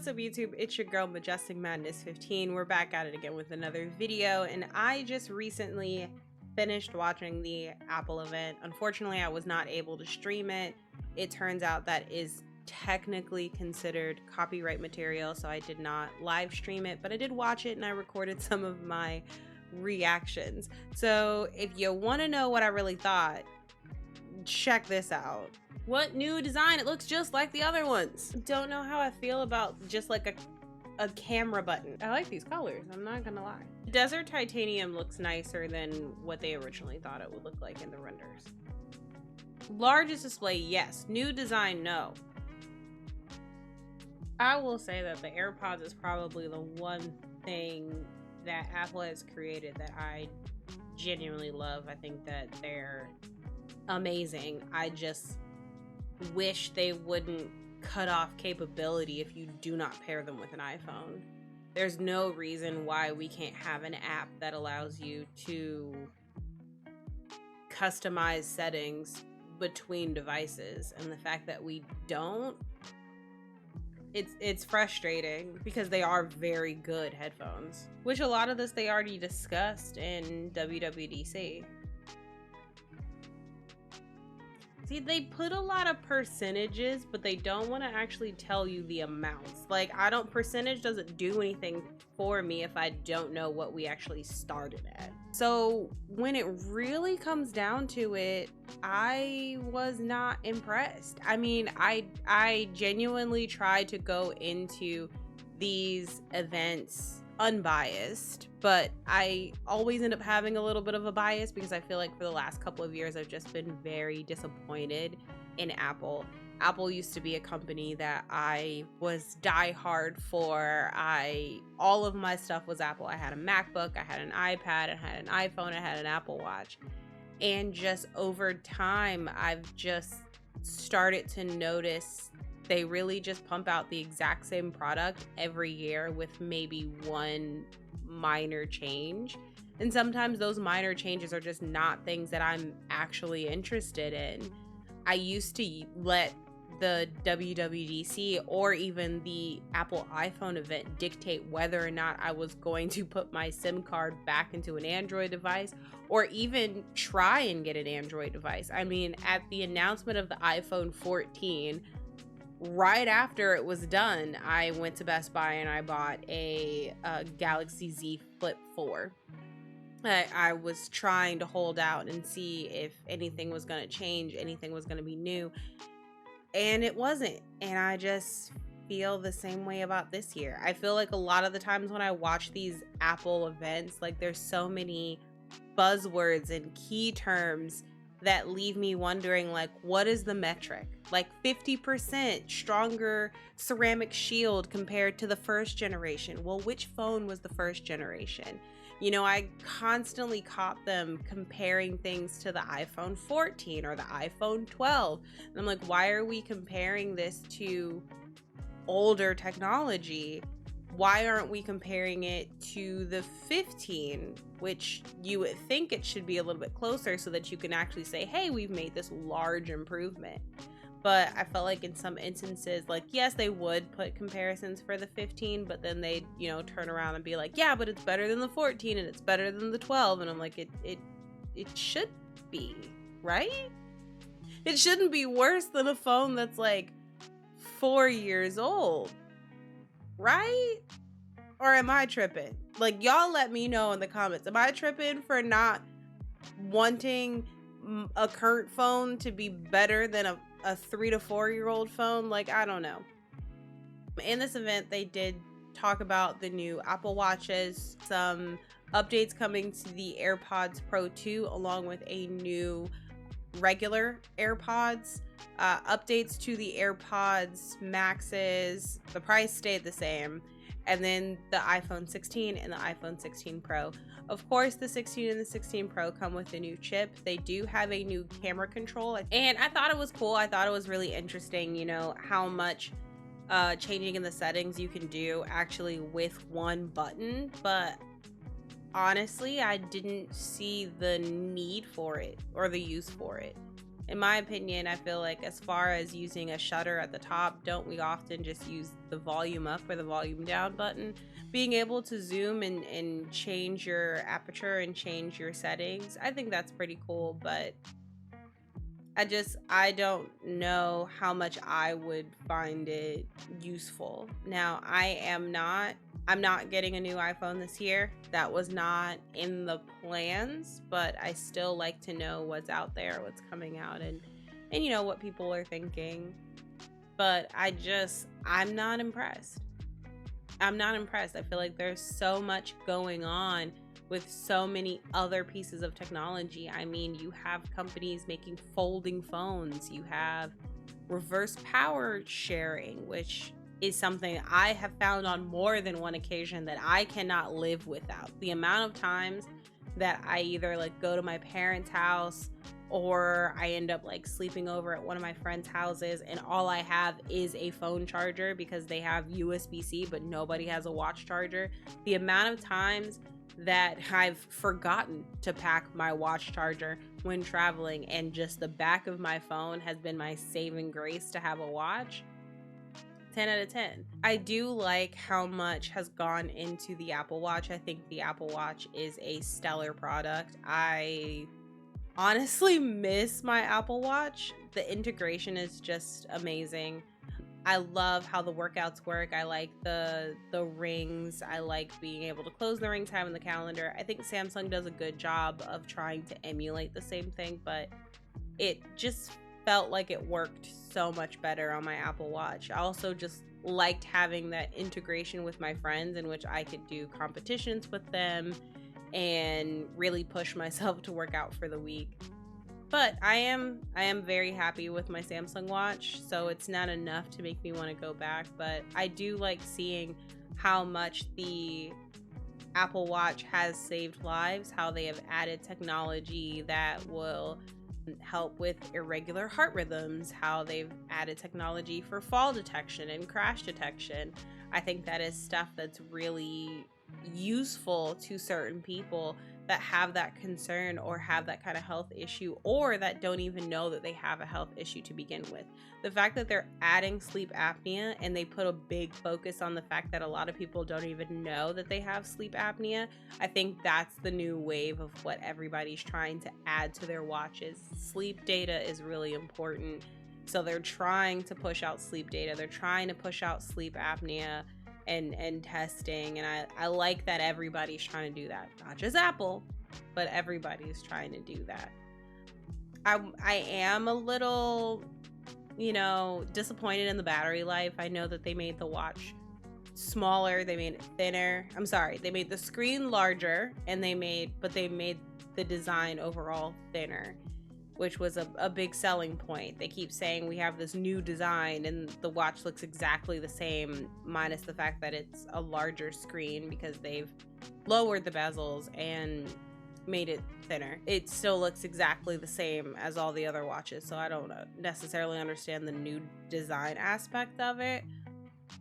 What's up YouTube? It's your girl Majestic Madness 15. We're back at it again with another video, and I just recently finished watching the Apple event. Unfortunately, I was not able to stream it. It turns out that is technically considered copyright material, so I did not live stream it, but I did watch it and I recorded some of my reactions. So if you want to know what I really thought, check this out. What new design? It looks just like the other ones. Don't know how I feel about just like a camera button. I like these colors, I'm not gonna lie. Desert Titanium looks nicer than what they originally thought it would look like in the renders. Largest display, yes. New design, no. I will say that the AirPods is probably the one thing that Apple has created that I genuinely love. I think that they're amazing. I just wish they wouldn't cut off capability if you do not pair them with an iPhone. There's no reason why we can't have an app that allows you to customize settings between devices, and the fact that we don't, it's frustrating because they are very good headphones, which a lot of this they already discussed in WWDC. See, they put a lot of percentages, but they don't want to actually tell you the amounts. Like, percentage doesn't do anything for me if I don't know what we actually started at. So when it really comes down to it, I was not impressed. I mean, I genuinely tried to go into these events unbiased, but I always end up having a little bit of a bias because I feel like for the last couple of years I've just been very disappointed in Apple. Apple used to be a company that I was diehard for. All of my stuff was Apple. I had a MacBook, I had an iPad, I had an iPhone, I had an Apple Watch. And just over time, I've just started to notice they really just pump out the exact same product every year with maybe one minor change. And sometimes those minor changes are just not things that I'm actually interested in. I used to let the WWDC or even the Apple iPhone event dictate whether or not I was going to put my SIM card back into an Android device or even try and get an Android device. I mean, at the announcement of the iPhone 14, right after it was done, I went to Best Buy and I bought a Galaxy Z Flip 4. I was trying to hold out and see if anything was going to change, anything was going to be new, and it wasn't. And I just feel the same way about this year. I feel like a lot of the times when I watch these Apple events, like there's so many buzzwords and key terms that leave me wondering, like, what is the metric? Like 50% stronger ceramic shield compared to the first generation. Well, which phone was the first generation? You know, I constantly caught them comparing things to the iPhone 14 or the iPhone 12. And I'm like, why are we comparing this to older technology? Why aren't we comparing it to the 15, which you would think it should be a little bit closer so that you can actually say, hey, we've made this large improvement. But I felt like in some instances, like, yes, they would put comparisons for the 15, but then they'd, you know, turn around and be like, yeah, but it's better than the 14 and it's better than the 12. And I'm like, it should be, right? It shouldn't be worse than a phone that's like 4 years old, right? Or am I tripping? Like, y'all let me know in the comments. Am I tripping for not wanting a current phone to be better than a 3 to 4 year old phone? Like, I don't know. In this event, they did talk about the new Apple Watches, some updates coming to the AirPods Pro 2, along with a new regular AirPods, updates to the AirPods Maxes. The price stayed the same, and then the iPhone 16 and the iPhone 16 Pro. Of course, the 16 and the 16 Pro come with a new chip. They do have a new camera control, and I thought it was cool. I thought it was really interesting, you know, how much changing in the settings you can do actually with one button. But honestly, I didn't see the need for it or the use for it. in my opinion, I feel like as far as using a shutter at the top, don't we often just use the volume up or the volume down button? Being able to zoom and change your aperture and change your settings, I think that's pretty cool, but I don't know how much I would find it useful. Now, I'm not getting a new iPhone this year. That was not in the plans, but I still like to know what's out there, what's coming out, and you know what people are thinking. But I'm not impressed. I'm not impressed. I feel like there's so much going on with so many other pieces of technology. I mean, you have companies making folding phones, you have reverse power sharing, which is something I have found on more than one occasion that I cannot live without. The amount of times that I either like go to my parents' house or I end up like sleeping over at one of my friends' houses and all I have is a phone charger because they have USB-C but nobody has a watch charger. The amount of times that I've forgotten to pack my watch charger when traveling and just the back of my phone has been my saving grace to have a watch. 10 out of 10. I do like how much has gone into the Apple Watch. I think the Apple Watch is a stellar product. I honestly miss my Apple Watch. The integration is just amazing. I love how the workouts work. I like the rings. I like being able to close the ring time in the calendar. I think Samsung does a good job of trying to emulate the same thing, but it just felt like it worked so much better on my Apple Watch. I also just liked having that integration with my friends in which I could do competitions with them and really push myself to work out for the week. But I am very happy with my Samsung Watch, so it's not enough to make me want to go back, but I do like seeing how much the Apple Watch has saved lives, how they have added technology that will help with irregular heart rhythms, how they've added technology for fall detection and crash detection. I think that is stuff that's really useful to certain people that have that concern or have that kind of health issue or that don't even know that they have a health issue to begin with. The fact that they're adding sleep apnea and they put a big focus on the fact that a lot of people don't even know that they have sleep apnea, I think that's the new wave of what everybody's trying to add to their watches. Sleep data is really important. So they're trying to push out sleep data. They're trying to push out sleep apnea and testing, and I like that everybody's trying to do that, not just Apple, but everybody's trying to do that. I am a little, disappointed in the battery life. I know that they made the watch smaller, they made it thinner. I'm sorry, they made the screen larger and they made the design overall thinner, which was a big selling point. They keep saying we have this new design and the watch looks exactly the same, minus the fact that it's a larger screen because they've lowered the bezels and made it thinner. It still looks exactly the same as all the other watches, so I don't necessarily understand the new design aspect of it.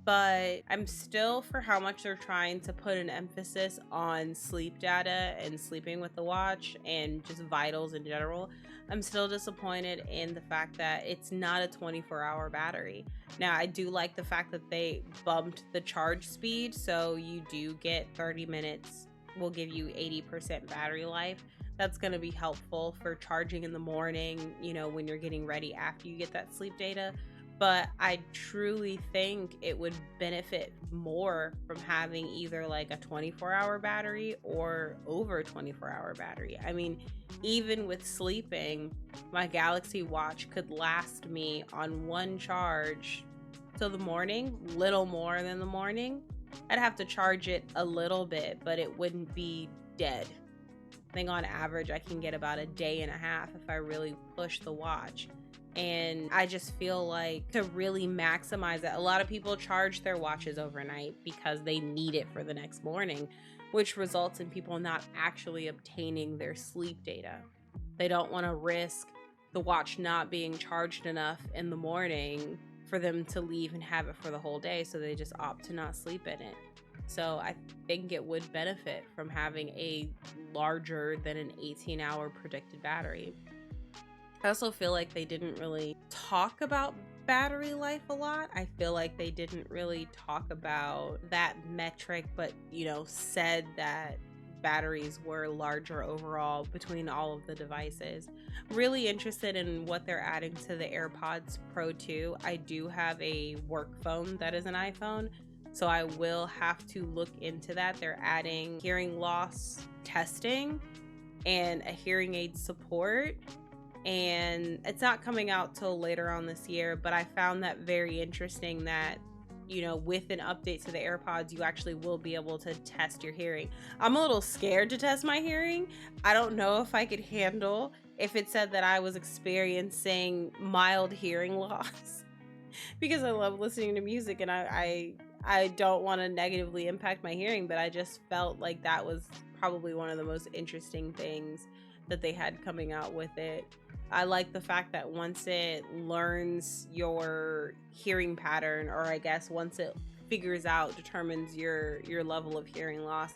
But I'm still, for how much they're trying to put an emphasis on sleep data and sleeping with the watch and just vitals in general, I'm still disappointed in the fact that it's not a 24-hour battery. Now, I do like the fact that they bumped the charge speed, so you do get 30 minutes, will give you 80% battery life. That's going to be helpful for charging in the morning, when you're getting ready after you get that sleep data. But I truly think it would benefit more from having either like a 24-hour battery or over 24-hour battery. I mean, even with sleeping, my Galaxy Watch could last me on one charge till the morning, little more than the morning. I'd have to charge it a little bit, but it wouldn't be dead. I think on average, I can get about a day and a half if I really push the watch. And I just feel like to really maximize that, a lot of people charge their watches overnight because they need it for the next morning, which results in people not actually obtaining their sleep data. They don't want to risk the watch not being charged enough in the morning for them to leave and have it for the whole day, so they just opt to not sleep in it. So I think it would benefit from having a larger than an 18-hour predicted battery. I also feel like they didn't really talk about battery life a lot. I feel like they didn't really talk about that metric, but said that batteries were larger overall between all of the devices. Really interested in what they're adding to the AirPods Pro 2. I do have a work phone that is an iPhone, so I will have to look into that. They're adding hearing loss testing and a hearing aid support, and it's not coming out till later on this year, but I found that very interesting that with an update to the AirPods, you actually will be able to test your hearing. I'm a little scared to test my hearing. I don't know if I could handle if it said that I was experiencing mild hearing loss because I love listening to music, and I don't want to negatively impact my hearing, but I just felt like that was probably one of the most interesting things that they had coming out with it. I like the fact that once it learns your hearing pattern, or I guess once it determines your level of hearing loss,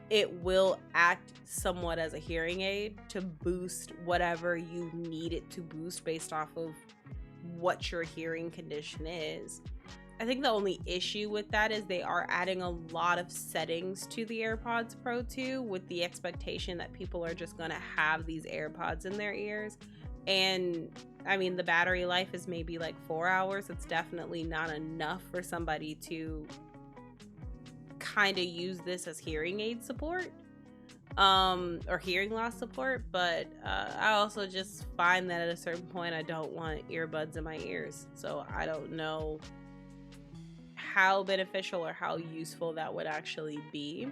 it will act somewhat as a hearing aid to boost whatever you need it to boost based off of what your hearing condition is. I think the only issue with that is they are adding a lot of settings to the AirPods Pro 2 with the expectation that people are just going to have these AirPods in their ears. And I mean, the battery life is maybe like 4 hours. It's definitely not enough for somebody to kind of use this as hearing aid support, or hearing loss support. But I also just find that at a certain point, I don't want earbuds in my ears. So I don't know how beneficial or how useful that would actually be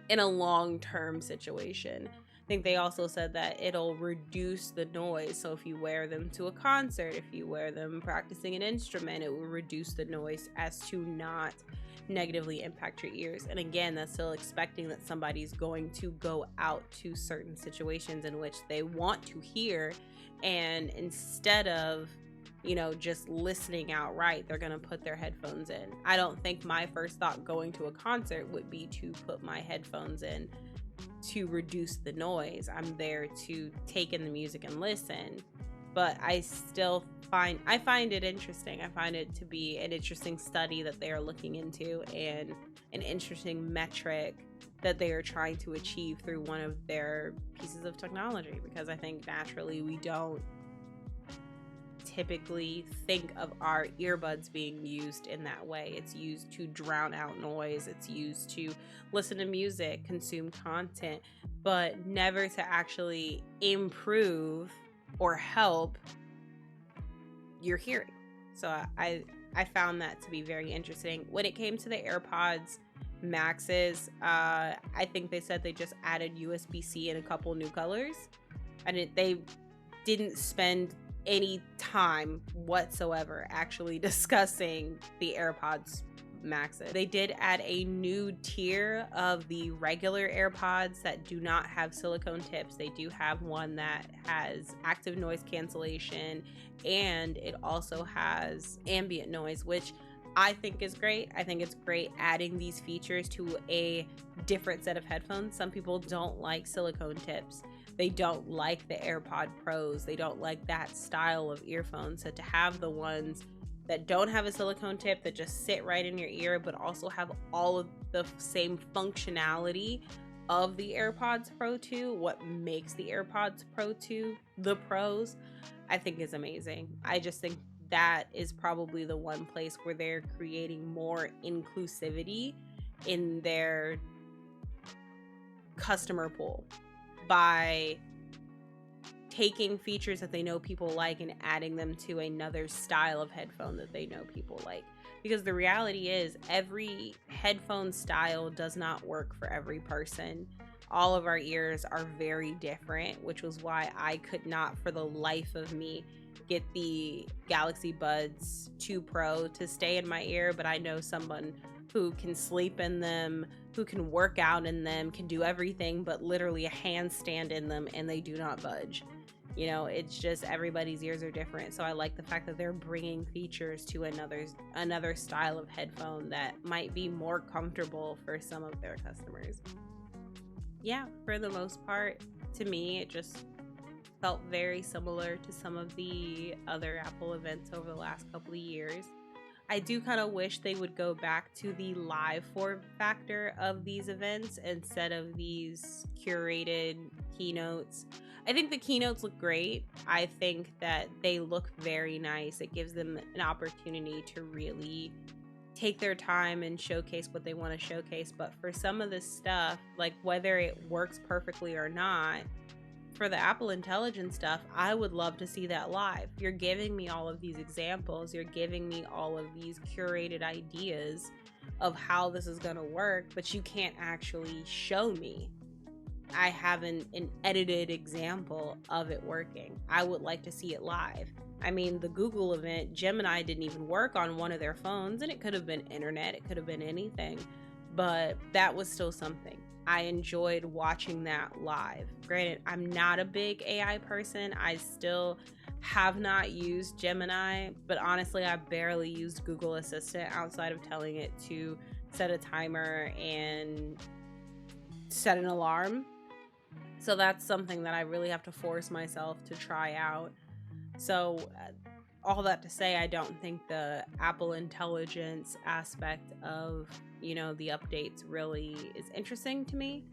in a long-term situation. I think they also said that it'll reduce the noise. So if you wear them to a concert, if you wear them practicing an instrument, it will reduce the noise as to not negatively impact your ears. And again, that's still expecting that somebody's going to go out to certain situations in which they want to hear, and instead of just listening outright, they're going to put their headphones in. I don't think my first thought going to a concert would be to put my headphones in to reduce the noise. I'm there to take in the music and listen, but I find it interesting. I find it to be an interesting study that they are looking into, and an interesting metric that they are trying to achieve through one of their pieces of technology, because I think naturally we don't typically think of our earbuds being used in that way. It's used to drown out noise, it's used to listen to music, consume content, but never to actually improve or help your hearing. So I found that to be very interesting. When it came to the AirPods Maxes, I think they said they just added USB-C in a couple new colors, and they didn't spend any time whatsoever actually discussing the AirPods Maxes. They did add a new tier of the regular AirPods that do not have silicone tips. They do have one that has active noise cancellation, and it also has ambient noise, which I think is great. I think it's great adding these features to a different set of headphones. Some people don't like silicone tips. They don't like the AirPod Pros. They don't like that style of earphones. So to have the ones that don't have a silicone tip, that just sit right in your ear, but also have all of the same functionality of the AirPods Pro 2, what makes the AirPods Pro 2 the pros, I think is amazing. I just think that is probably the one place where they're creating more inclusivity in their customer pool by taking features that they know people like and adding them to another style of headphone that they know people like. Because the reality is, every headphone style does not work for every person. All of our ears are very different, which was why I could not for the life of me get the Galaxy Buds 2 Pro to stay in my ear, but I know someone who can sleep in them, who can work out in them, can do everything but literally a handstand in them, and they do not budge. It's just everybody's ears are different. So I like the fact that they're bringing features to another style of headphone that might be more comfortable for some of their customers. Yeah, for the most part, to me, it just felt very similar to some of the other Apple events over the last couple of years. I do kind of wish they would go back to the live form factor of these events instead of these curated keynotes. I think the keynotes look great. I think that they look very nice. It gives them an opportunity to really take their time and showcase what they want to showcase. But for some of this stuff, like whether it works perfectly or not, for the Apple Intelligence stuff, I would love to see that live. You're giving me all of these examples, you're giving me all of these curated ideas of how this is going to work, but you can't actually show me. I have an edited example of it working. I would like to see it live. I mean, the Google event, Gemini didn't even work on one of their phones, and it could have been internet, it could have been anything, but that was still something. I enjoyed watching that live. Granted, I'm not a big AI person. I still have not used Gemini, but honestly, I barely used Google Assistant outside of telling it to set a timer and set an alarm. So that's something that I really have to force myself to try out. So all that to say, I don't think the Apple Intelligence aspect of, the updates really is interesting to me,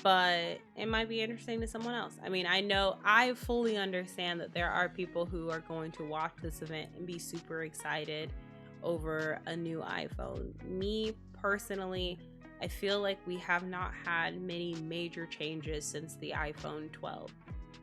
but it might be interesting to someone else. I mean, I fully understand that there are people who are going to watch this event and be super excited over a new iPhone. Me personally, I feel like we have not had many major changes since the iPhone 12.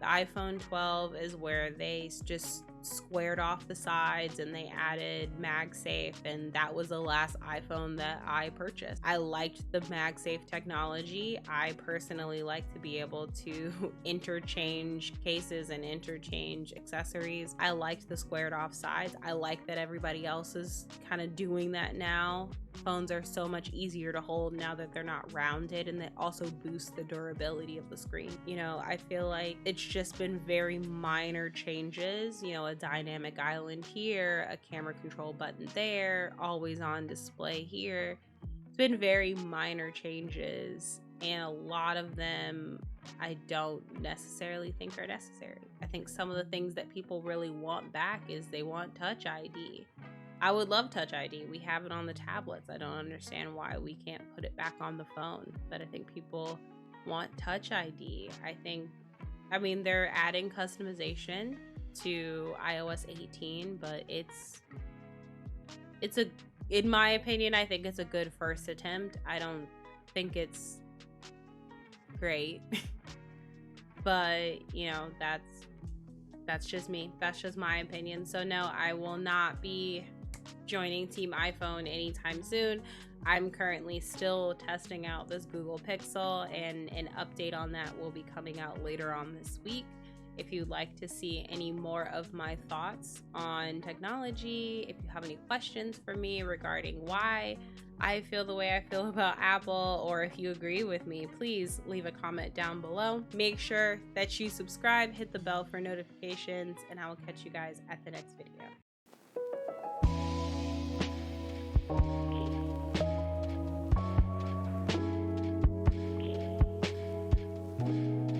The iPhone 12 is where they just squared off the sides and they added MagSafe, and that was the last iPhone that I purchased. I liked the MagSafe technology. I personally like to be able to interchange cases and interchange accessories. I liked the squared off sides. I like that everybody else is kind of doing that now. Phones are so much easier to hold now that they're not rounded, and they also boost the durability of the screen. I feel like it's just been very minor changes, a dynamic island here, a camera control button there, always on display here. It's been very minor changes, and a lot of them I don't necessarily think are necessary. I think some of the things that people really want back is they want Touch ID. I would love Touch ID. We have it on the tablets. I don't understand why we can't put it back on the phone, but I think people want Touch ID. I mean, they're adding customization to iOS 18, but in my opinion, I think it's a good first attempt. I don't think it's great, but that's just me. That's just my opinion. So no, I will not be joining Team iPhone anytime soon. I'm currently still testing out this Google Pixel, and an update on that will be coming out later on this week. If you'd like to see any more of my thoughts on technology, if you have any questions for me regarding why I feel the way I feel about Apple, or if you agree with me, please leave a comment down below. Make sure that you subscribe, hit the bell for notifications, and I will catch you guys at the next video.